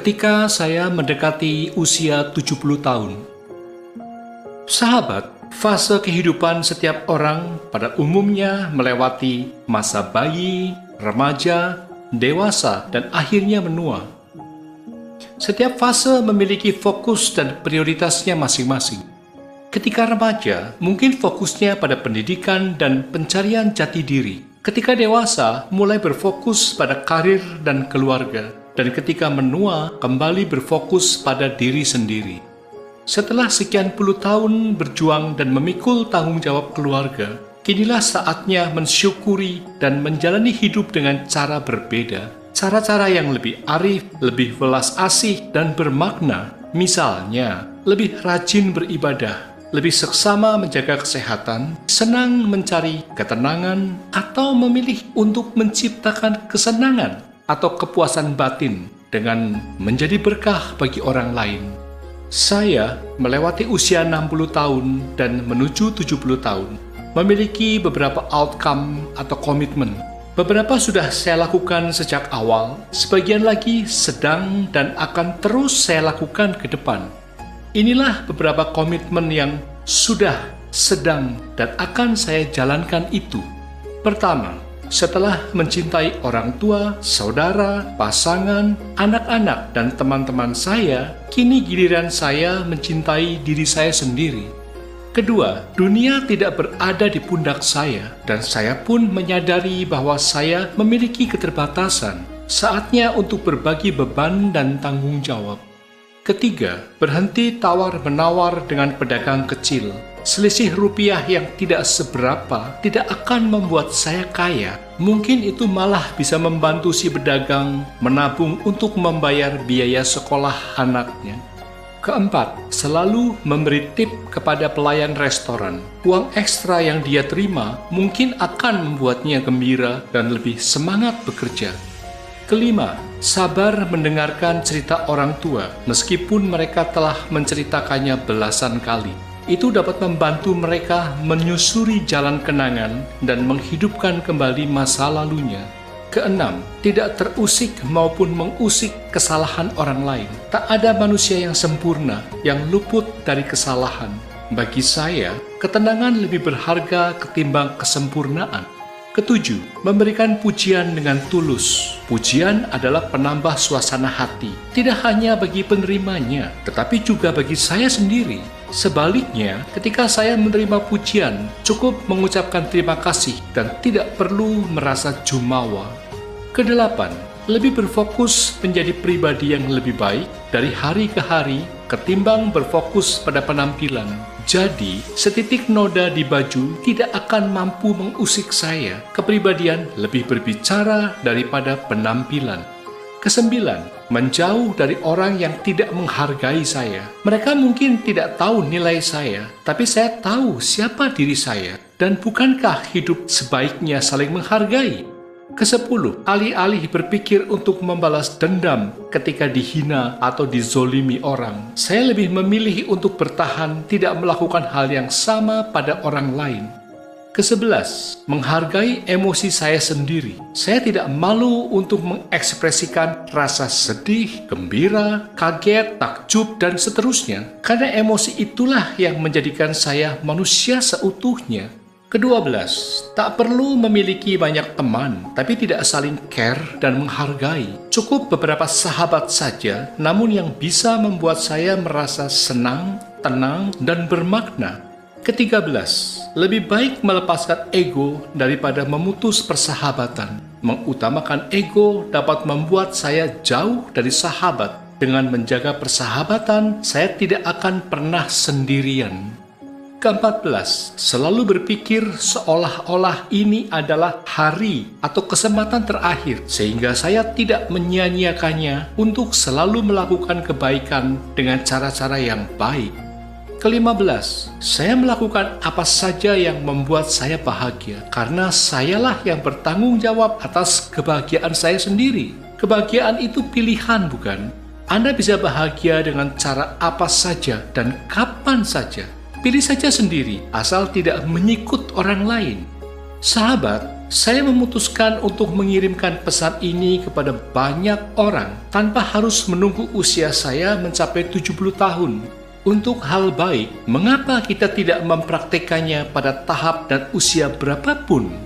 ketika saya mendekati usia 70 tahun. Sahabat, fase kehidupan setiap orang pada umumnya melewati masa bayi, remaja, dewasa, dan akhirnya menua. Setiap fase memiliki fokus dan prioritasnya masing-masing. Ketika remaja, mungkin fokusnya pada pendidikan dan pencarian jati diri. Ketika dewasa, mulai berfokus pada karir dan keluarga. Dan ketika menua, kembali berfokus pada diri sendiri. Setelah sekian puluh tahun berjuang dan memikul tanggung jawab keluarga, kinilah saatnya mensyukuri dan menjalani hidup dengan cara berbeda. Cara-cara yang lebih arif, lebih welas asih, dan bermakna. Misalnya, lebih rajin beribadah, lebih seksama menjaga kesehatan, senang mencari ketenangan, atau memilih untuk menciptakan kesenangan atau kepuasan batin dengan menjadi berkah bagi orang lain. Saya melewati usia 60 tahun dan menuju 70 tahun, memiliki beberapa outcome atau komitmen. Beberapa sudah saya lakukan sejak awal, sebagian lagi sedang dan akan terus saya lakukan ke depan. Inilah beberapa komitmen yang sudah, sedang, dan akan saya jalankan itu. Pertama, setelah mencintai orang tua, saudara, pasangan, anak-anak, dan teman-teman saya, kini giliran saya mencintai diri saya sendiri. Kedua, dunia tidak berada di pundak saya, dan saya pun menyadari bahwa saya memiliki keterbatasan. Saatnya untuk berbagi beban dan tanggung jawab. Ketiga, berhenti tawar-menawar dengan pedagang kecil. Selisih rupiah yang tidak seberapa tidak akan membuat saya kaya. Mungkin itu malah bisa membantu si pedagang menabung untuk membayar biaya sekolah anaknya. Keempat, selalu memberi tip kepada pelayan restoran. Uang ekstra yang dia terima mungkin akan membuatnya gembira dan lebih semangat bekerja. Kelima, sabar mendengarkan cerita orang tua, meskipun mereka telah menceritakannya belasan kali. Itu dapat membantu mereka menyusuri jalan kenangan dan menghidupkan kembali masa lalunya. Keenam, tidak terusik maupun mengusik kesalahan orang lain. Tak ada manusia yang sempurna, yang luput dari kesalahan. Bagi saya, ketenangan lebih berharga ketimbang kesempurnaan. Ketujuh, memberikan pujian dengan tulus. Pujian adalah penambah suasana hati, tidak hanya bagi penerimanya, tetapi juga bagi saya sendiri. Sebaliknya, ketika saya menerima pujian, cukup mengucapkan terima kasih dan tidak perlu merasa jumawa. Kedelapan, lebih berfokus menjadi pribadi yang lebih baik dari hari ke hari ketimbang berfokus pada penampilan. Jadi, setitik noda di baju tidak akan mampu mengusik saya. Kepribadian lebih berbicara daripada penampilan. Kesembilan, menjauh dari orang yang tidak menghargai saya. Mereka mungkin tidak tahu nilai saya, tapi saya tahu siapa diri saya. Dan bukankah hidup sebaiknya saling menghargai? Kesepuluh, alih-alih berpikir untuk membalas dendam ketika dihina atau dizolimi orang, saya lebih memilih untuk bertahan tidak melakukan hal yang sama pada orang lain. Kesebelas, menghargai emosi saya sendiri. Saya tidak malu untuk mengekspresikan rasa sedih, gembira, kaget, takjub, dan seterusnya, karena emosi itulah yang menjadikan saya manusia seutuhnya. Ke-12, tak perlu memiliki banyak teman, tapi tidak saling care dan menghargai. Cukup beberapa sahabat saja, namun yang bisa membuat saya merasa senang, tenang, dan bermakna. Ke-13, lebih baik melepaskan ego daripada memutus persahabatan. Mengutamakan ego dapat membuat saya jauh dari sahabat. Dengan menjaga persahabatan, saya tidak akan pernah sendirian. Ke-14, selalu berpikir seolah-olah ini adalah hari atau kesempatan terakhir, sehingga saya tidak menyia-nyiakannya untuk selalu melakukan kebaikan dengan cara-cara yang baik. Ke-15, saya melakukan apa saja yang membuat saya bahagia, karena sayalah yang bertanggung jawab atas kebahagiaan saya sendiri. Kebahagiaan itu pilihan, bukan? Anda bisa bahagia dengan cara apa saja dan kapan saja. Pilih saja sendiri, asal tidak menyikut orang lain. Sahabat, Saya memutuskan untuk mengirimkan pesan ini kepada banyak orang tanpa harus menunggu usia saya mencapai 70 tahun. Untuk hal baik, mengapa kita tidak mempraktekannya pada tahap dan usia berapapun?